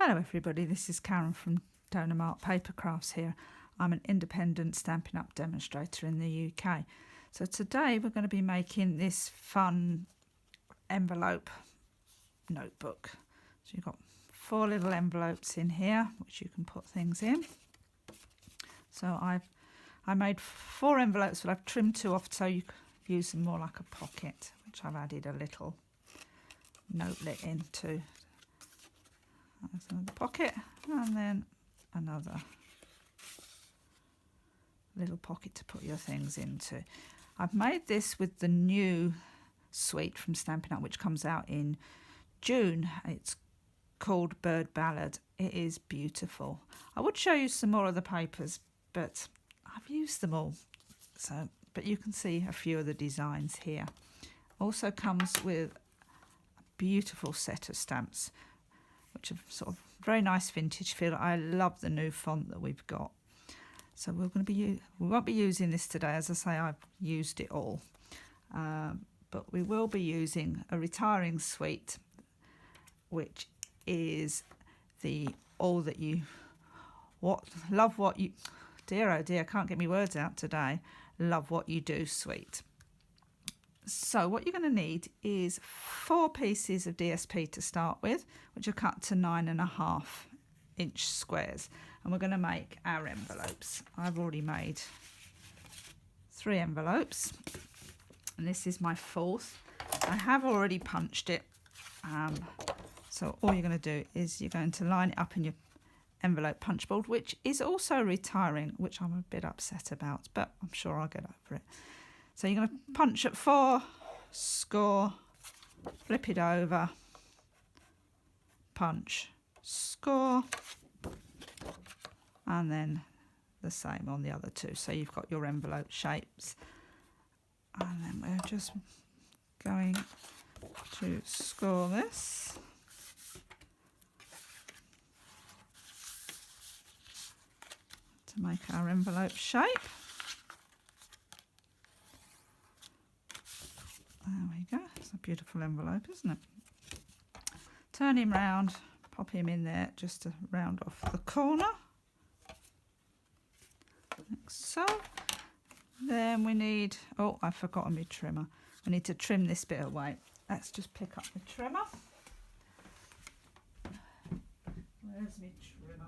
Hello everybody, this is Karen from Donor Paper Crafts here. I'm an independent Stampin' Up demonstrator in the UK. So today we're going to be making this fun envelope notebook. So you've got 4 little envelopes in here which you can put things in. So I made 4 envelopes, but I've trimmed 2 off so you can use them more like a pocket, which I've added a little notelet into. There's another pocket and then another little pocket to put your things into. I've made this with the new suite from Stampin' Up, which comes out in June. It's called Bird Ballad. It is beautiful. I would show you some more of the papers, but I've used them all. But you can see a few of the designs here. Also comes with a beautiful set of stamps, which are sort of very nice vintage feel. I love the new font that we've got. So we won't be using this today. As I say, I've used it all. But we will be using a retiring suite, which is the all that you love what you dear oh dear, I can't get my words out today. Love what you do suite. So what you're going to need is 4 pieces of DSP to start with, which are cut to 9.5 inch squares. And we're going to make our envelopes. I've already made 3 envelopes. And this is my 4th. I have already punched it. So all you're going to do is you're going to line it up in your envelope punch board, which is also retiring, which I'm a bit upset about, but I'm sure I'll get over it. So you're going to punch at 4, score, flip it over, punch, score, and then the same on the other 2. So you've got your envelope shapes. And then we're just going to score this. To make our envelope shape. There we go. It's a beautiful envelope, isn't it? Turn him round, pop him in there just to round off the corner. Like so. Then we need, oh, I've forgotten my trimmer. I need to trim this bit away. Let's just pick up the trimmer. Where's my trimmer?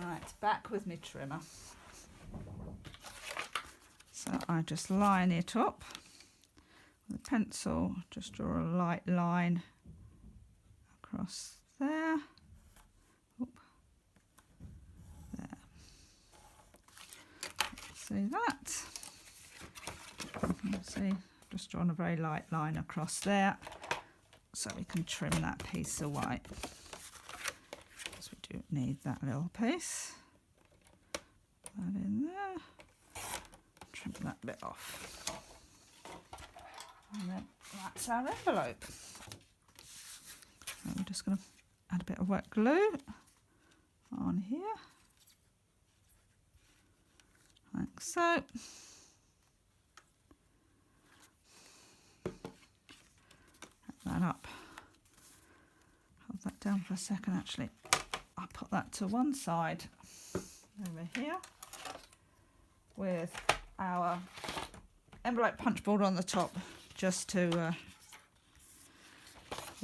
Right, back with my trimmer. So I just line it up with a pencil, just draw a light line across there. Oop. There. See that? You see, just drawn a very light line across there so we can trim that piece away. We do need that little piece. Put that in there. Trim that bit off. And then that's our envelope. So we're just going to add a bit of wet glue on here. Like so. Set that up. Hold that down for a second actually. I'll put that to one side over here with our envelope punch board on the top just to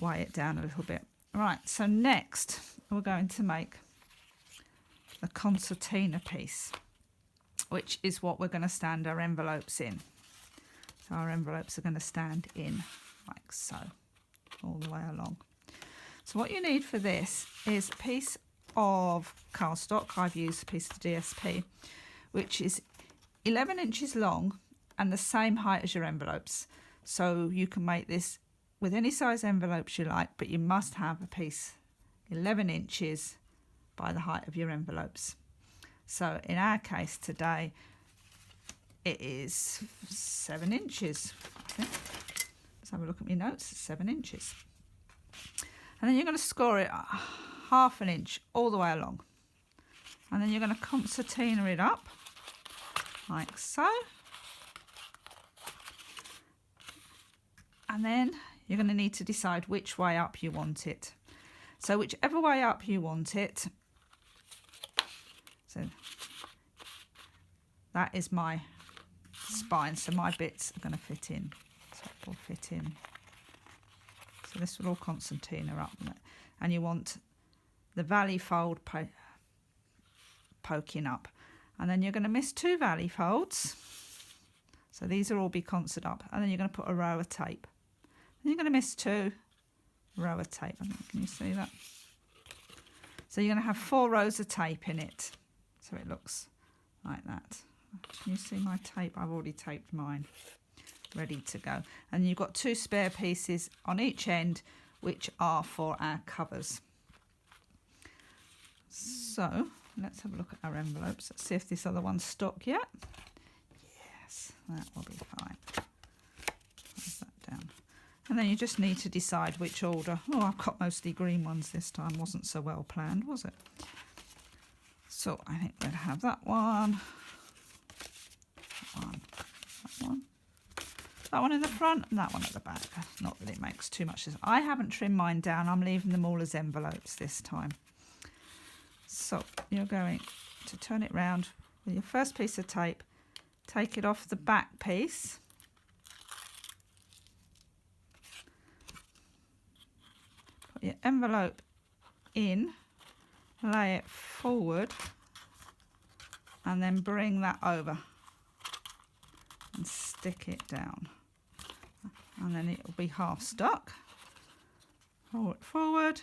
weigh it down a little bit. Right, so next we're going to make the concertina piece, which is what we're going to stand our envelopes in. So our envelopes are going to stand in like so, all the way along. So what you need for this is a piece of cardstock. I've used a piece of DSP, which is 11 inches long and the same height as your envelopes. So you can make this with any size envelopes you like, but you must have a piece 11 inches by the height of your envelopes. So in our case today, it is 7 inches, I think. Let's have a look at my notes, 7 inches. And then you're going to score it 1/2 inch all the way along. And then you're going to concertina it up like so. And then you're going to need to decide which way up you want it. So whichever way up you want it, so that is my spine, so my bits are going to fit in. So it will fit in. So this will all concertina up, and you want the valley fold poking up, and then you're going to miss 2 valley folds. So these will all be concert up, and then you're going to put a row of tape. And you're going to miss 2 row of tape. Can you see that? So you're going to have 4 rows of tape in it. So it looks like that. Can you see my tape? I've already taped mine, ready to go. And you've got 2 spare pieces on each end, which are for our covers. So let's have a look at our envelopes. Let's see if this other one's stuck yet. Yes, that will be fine. Close that down. And then you just need to decide which order. Oh, I've got mostly green ones this time. Wasn't so well planned, was it? So I think we'll have that one. That one in the front and that one at the back. Not that it makes too much. I haven't trimmed mine down. I'm leaving them all as envelopes this time. So you're going to turn it round with your first piece of tape. Take it off the back piece. Put your envelope in. Lay it forward. And then bring that over. And stick it down. And then it will be half stuck. Forward.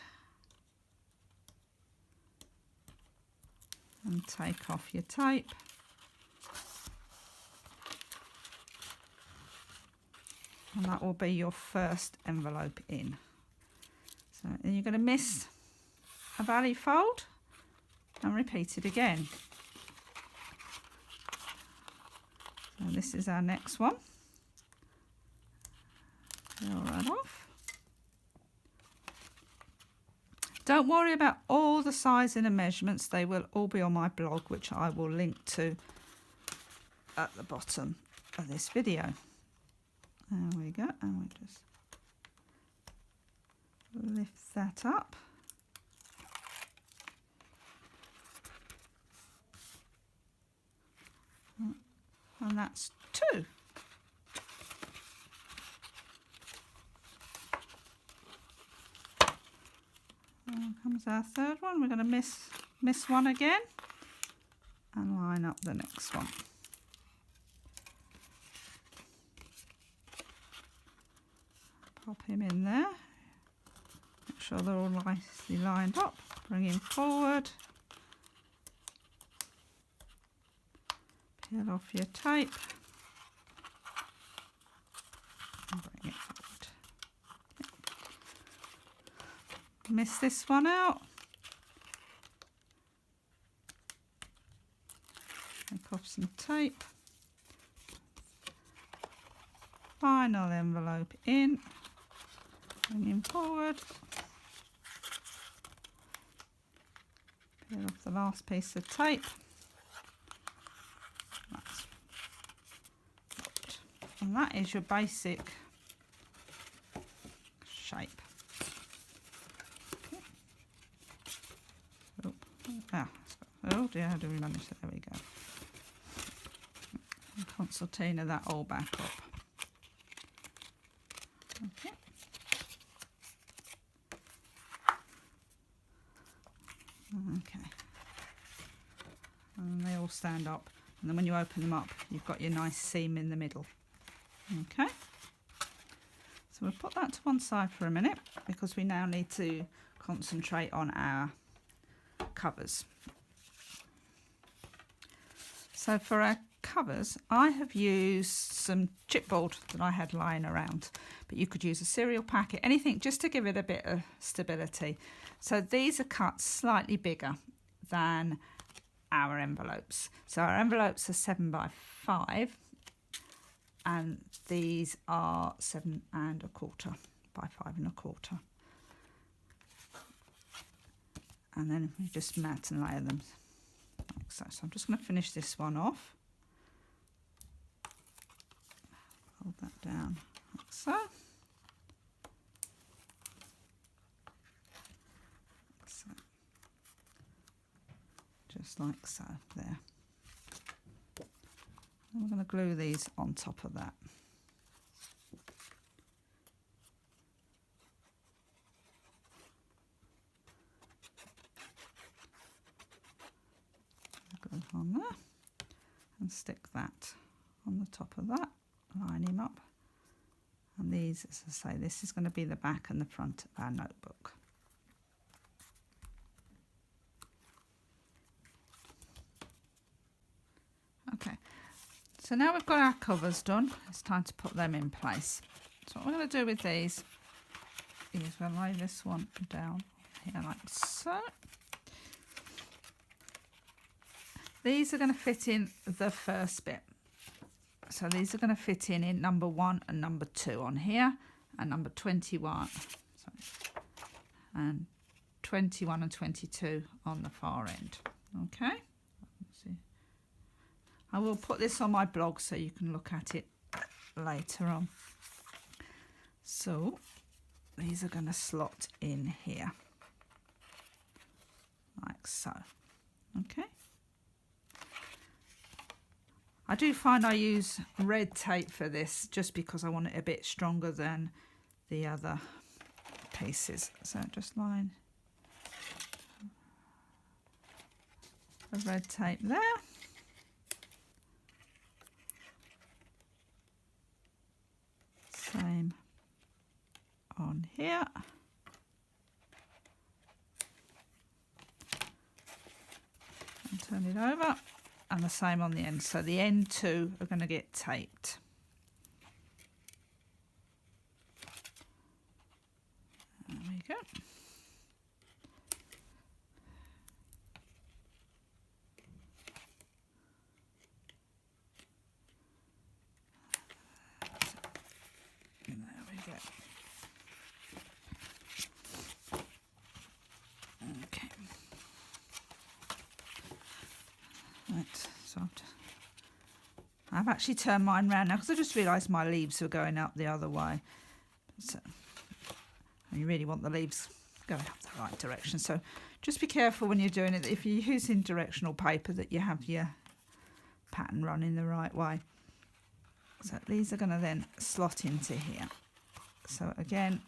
And take off your tape. And that will be your first envelope in. So then you're going to miss a valley fold and repeat it again. So this is our next one. Peel that off. Don't worry about all the sizing and measurements. They will all be on my blog, which I will link to at the bottom of this video. There we go. And we just lift that up. And that's 2. Here comes our third one. We're going to miss one again and line up the next one. Pop him in there. Make sure they're all nicely lined up. Bring him forward. Peel off your tape. And bring it forward. Miss this one out. Take off some tape. Final envelope in. Bring him forward. Peel off the last piece of tape. That's popped. And that is your basic shape. Oh dear, how do we manage that? There we go. And concertina that all back up. Okay. Okay. And they all stand up. And then when you open them up, you've got your nice seam in the middle. Okay. So we'll put that to one side for a minute because we now need to concentrate on our covers. So for our covers, I have used some chipboard that I had lying around, but you could use a cereal packet, anything just to give it a bit of stability. So these are cut slightly bigger than our envelopes. So our envelopes are 7 by 5 and these are 7 1/4 by 5 1/4. And then we just mat and layer them like so. So I'm just going to finish this one off. down like so. So just like so, there. And we're going to glue these on top of that. Glue on there and stick that on the top of that, line him up. And these, as I say, this is going to be the back and the front of our notebook. Okay, so now we've got our covers done, it's time to put them in place. So what we're going to do with these is we'll lay this one down here like so. These are going to fit in the first bit. So these are going to fit in number 1 and number 2 on here, and number 21, sorry, and 21 and 22 on the far end. Okay, let's see. I will put this on my blog so you can look at it later on. So these are going to slot in here like so. Okay. I do find I use red tape for this just because I want it a bit stronger than the other pieces. So just line the red tape there. Same on here. And turn it over. And the same on the end, so the end two are going to get taped. There we go. There we go. Okay. Right, so I've actually turned mine round now because I just realised my leaves were going up the other way. So you really want the leaves going up the right direction. So just be careful when you're doing it. If you're using directional paper, that you have your pattern running the right way. So these are going to then slot into here. So again,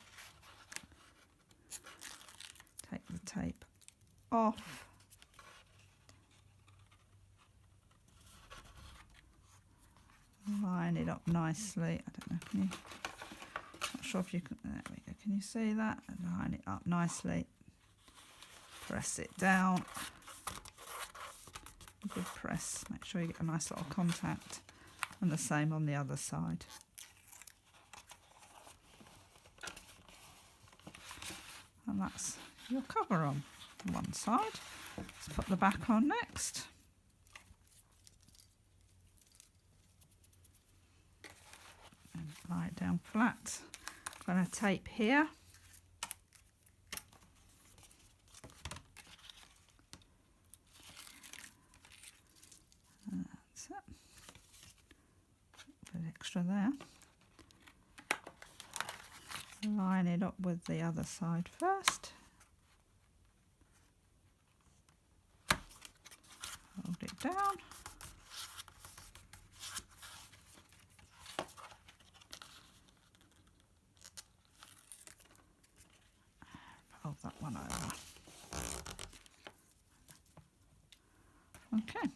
take the tape off. Line it up nicely. I don't know, can you? Not sure if you can. There we go. Can you see that? Line it up nicely. Press it down. Good press. Make sure you get a nice little contact. And the same on the other side. And that's your cover on one side. Let's put the back on next. And lie it down flat. I'm going to tape here. That's it. A bit extra there. Line it up with the other side first. Hold it down. Fold that one over. Okay,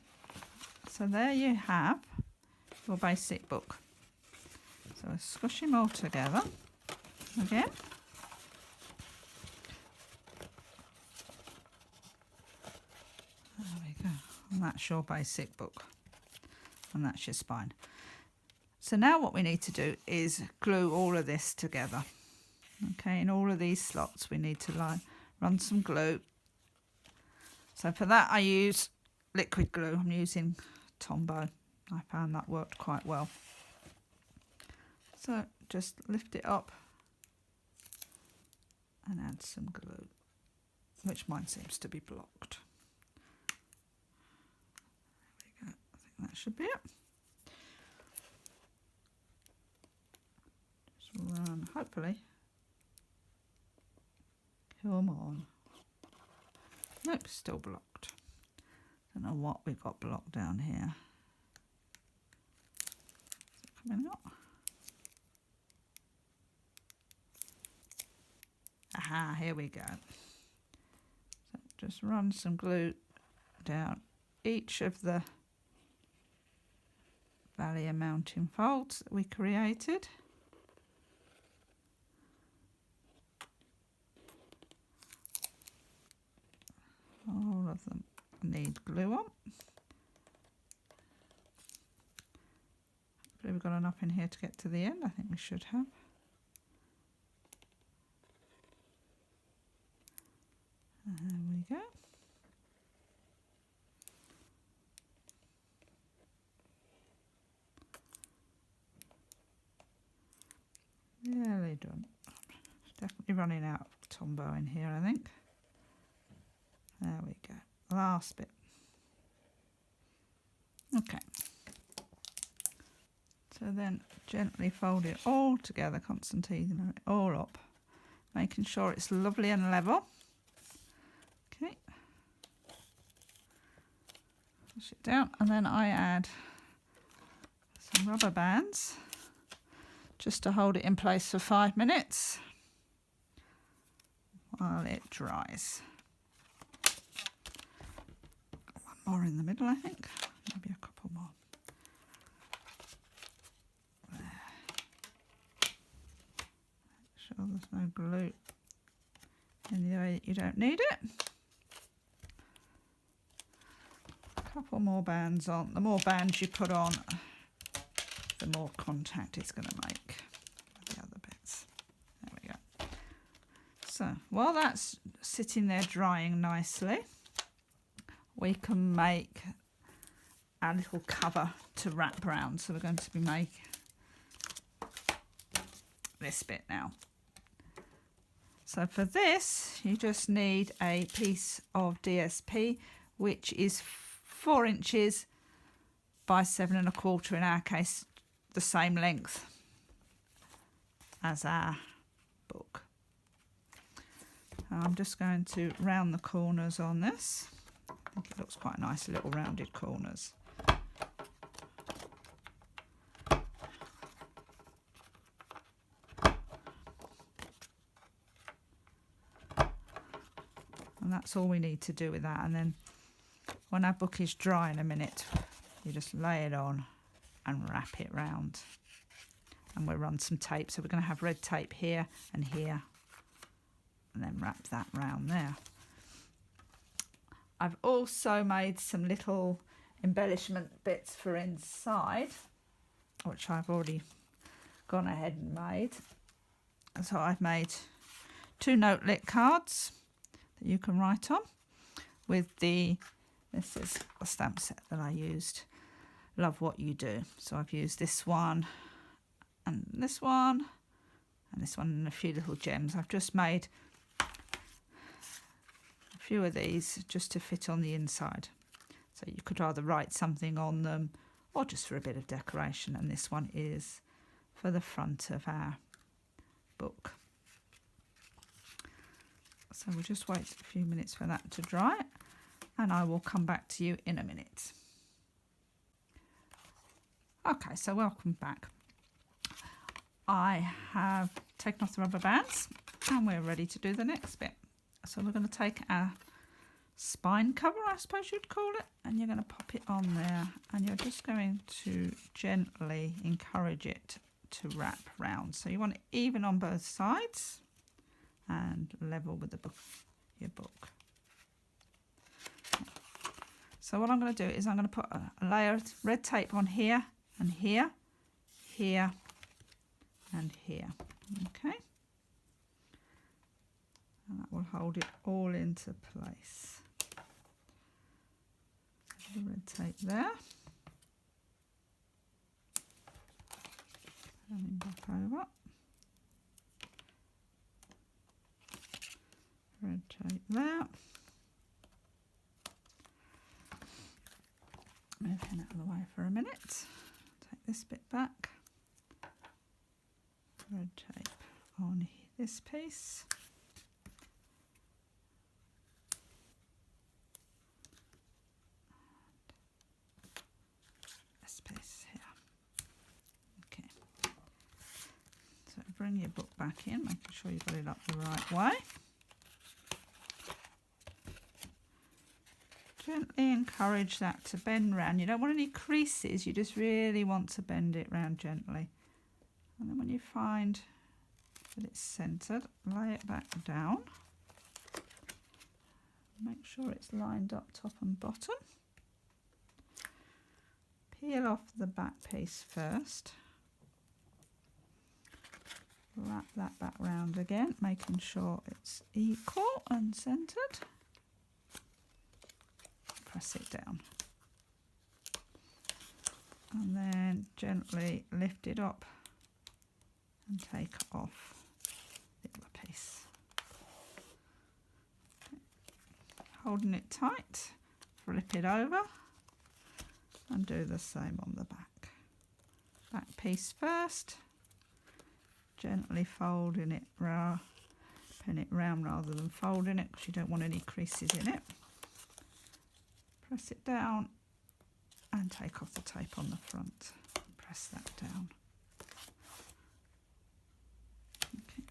so there you have your basic book. So I squish them all together again. There we go. And that's your basic book. And that's your spine. So now what we need to do is glue all of this together. Okay, in all of these slots we need to run some glue. So for that I use liquid glue. I'm using Tombow. I found that worked quite well. So just lift it up and add some glue, which mine seems to be blocked. There we go. I think that should be it. and hopefully, come on. Nope, still blocked. Don't know what we've got blocked down here. Is it coming out? Aha, here we go. So just run some glue down each of the Valier mounting folds that we created. All of them need glue on. Hopefully we've got enough in here to get to the end. I think we should have. There we go. Nearly done. Definitely running out of Tombow in here, I think. There we go. Last bit. Okay. So then gently fold it all together, concentrating it all up, making sure it's lovely and level. Okay. Push it down, and then I add some rubber bands just to hold it in place for 5 minutes while it dries. One more in the middle, I think. Maybe a couple more. There. Make sure there's no glue in the way that you don't need it. A couple more bands on. The more bands you put on, the more contact it's going to make with the other bits. There we go. So while that's sitting there drying nicely, we can make our little cover to wrap round. So we're going to be making this bit now. So for this, you just need a piece of DSP, which is 4 inches by 7 1/4, in our case, the same length as our book. I'm just going to round the corners on this. I think it looks quite nice, little rounded corners. And that's all we need to do with that. And then when our book is dry in a minute, you just lay it on and wrap it round. And we'll run some tape. So we're going to have red tape here and here, and then wrap that round there. I've also made some little embellishment bits for inside, which I've already gone ahead and made. So I've made 2 note-lit cards that you can write on with this is a stamp set that I used, Love What You Do. So I've used this one and this one and this one and a few little gems. I've just made few of these just to fit on the inside, so you could either write something on them or just for a bit of decoration. And this one is for the front of our book. So we'll just wait a few minutes for that to dry, and I will come back to you in a minute. Okay, so welcome back. I have taken off the rubber bands and we're ready to do the next bit. So we're going to take our spine cover, I suppose you'd call it, and you're going to pop it on there, and you're just going to gently encourage it to wrap round. So you want it even on both sides and level with the book, your book. So what I'm going to do is I'm going to put a layer of red tape on here and here, here and here. Okay. And that will hold it all into place. The red tape there. Turning back over. Red tape there. Move him out of the way for a minute. Take this bit back. Red tape on this piece. This piece here. Okay. So bring your book back in, making sure you've got it up the right way. Gently encourage that to bend round. You don't want any creases, you just really want to bend it round gently. And then when you find that it's centred, lay it back down. Make sure it's lined up top and bottom. Peel off the back piece first. Wrap that back round again, making sure it's equal and centred. Press it down. And then gently lift it up and take off the other piece. Holding it tight, flip it over and do the same on the back. Back piece first, gently folding it, pin it round rather than folding it because you don't want any creases in it. Press it down and take off the tape on the front. Press that down. Okay.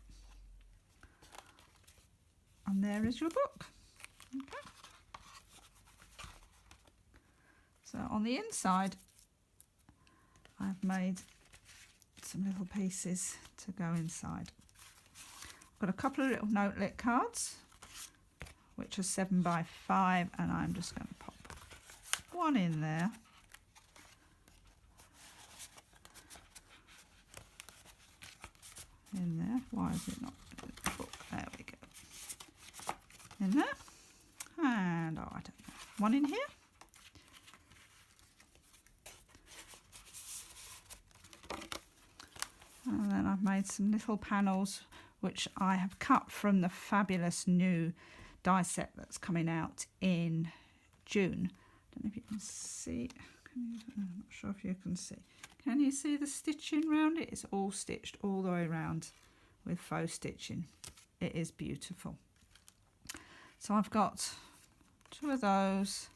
And there is your book. Okay. So on the inside, I've made some little pieces to go inside. I've got a couple of little notelet cards, which are 7 by 5, and I'm just going to pop one in there. In there. Why is it not in the book? There we go. In there. And, oh, I don't know. One in here. And then I've made some little panels which I have cut from the fabulous new die set that's coming out in June. I don't know if you can see. I'm not sure if you can see. Can you see the stitching around it? It's all stitched all the way around with faux stitching. It is beautiful. So I've got two of those,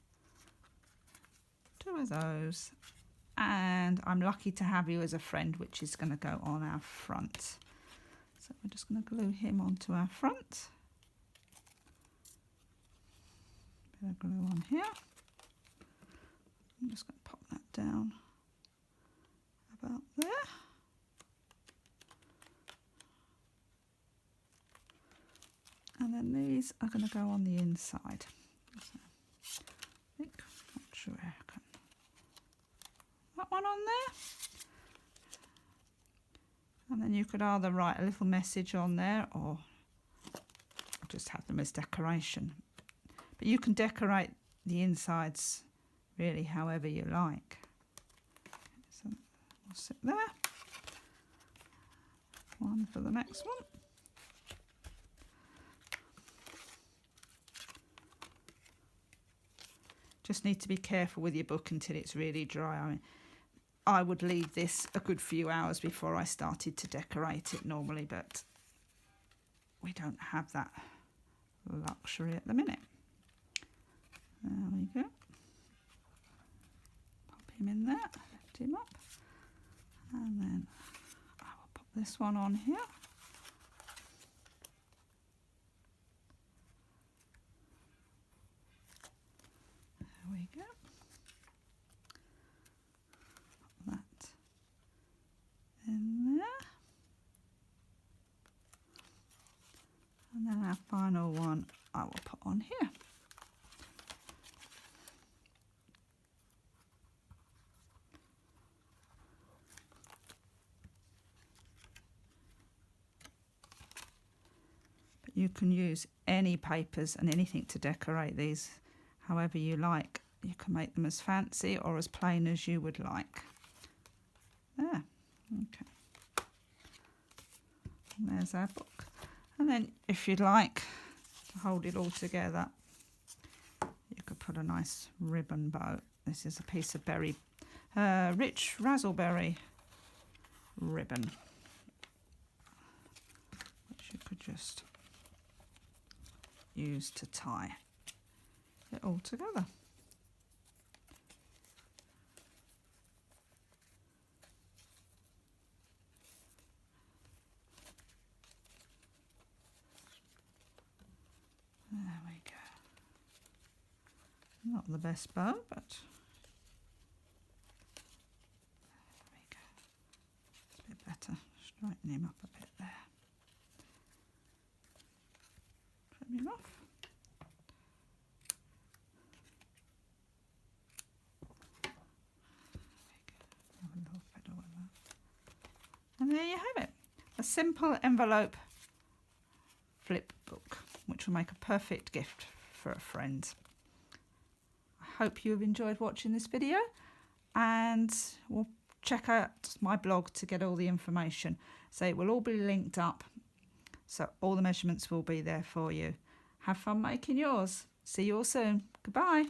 and I'm lucky to have you as a friend, which is going to go on our front. So we're just going to glue him onto our front. Bit of glue on here. I'm just going to pop that down about there. And then these are going to go on the inside. So I think, not sure I can. That one on there. And then you could either write a little message on there or just have them as decoration. But you can decorate the insides really however you like. So we'll sit there. One for the next one. Just need to be careful with your book until it's really dry. I mean, I would leave this a good few hours before I started to decorate it normally, but we don't have that luxury at the minute. There we go. Pop him in there, lift him up, and then I will pop this one on here. There we go. Pop that in there. And then our final one I will put on here. But you can use any papers and anything to decorate these however you like. You can make them as fancy or as plain as you would like. There, okay. And there's our book. And then if you'd like to hold it all together, you could put a nice ribbon bow. This is a piece of rich razzleberry ribbon. could just use to tie it all together. There we go. Not the best bow, but there we go. It's a bit better. Straighten him up a bit there. Trim him off. Have a little fiddle with that. And there you have it. A simple envelope flip book, which will make a perfect gift for a friend. I hope you have enjoyed watching this video, and we'll check out my blog to get all the information. So it will all be linked up, so all the measurements will be there for you. Have fun making yours. See you all soon. Goodbye.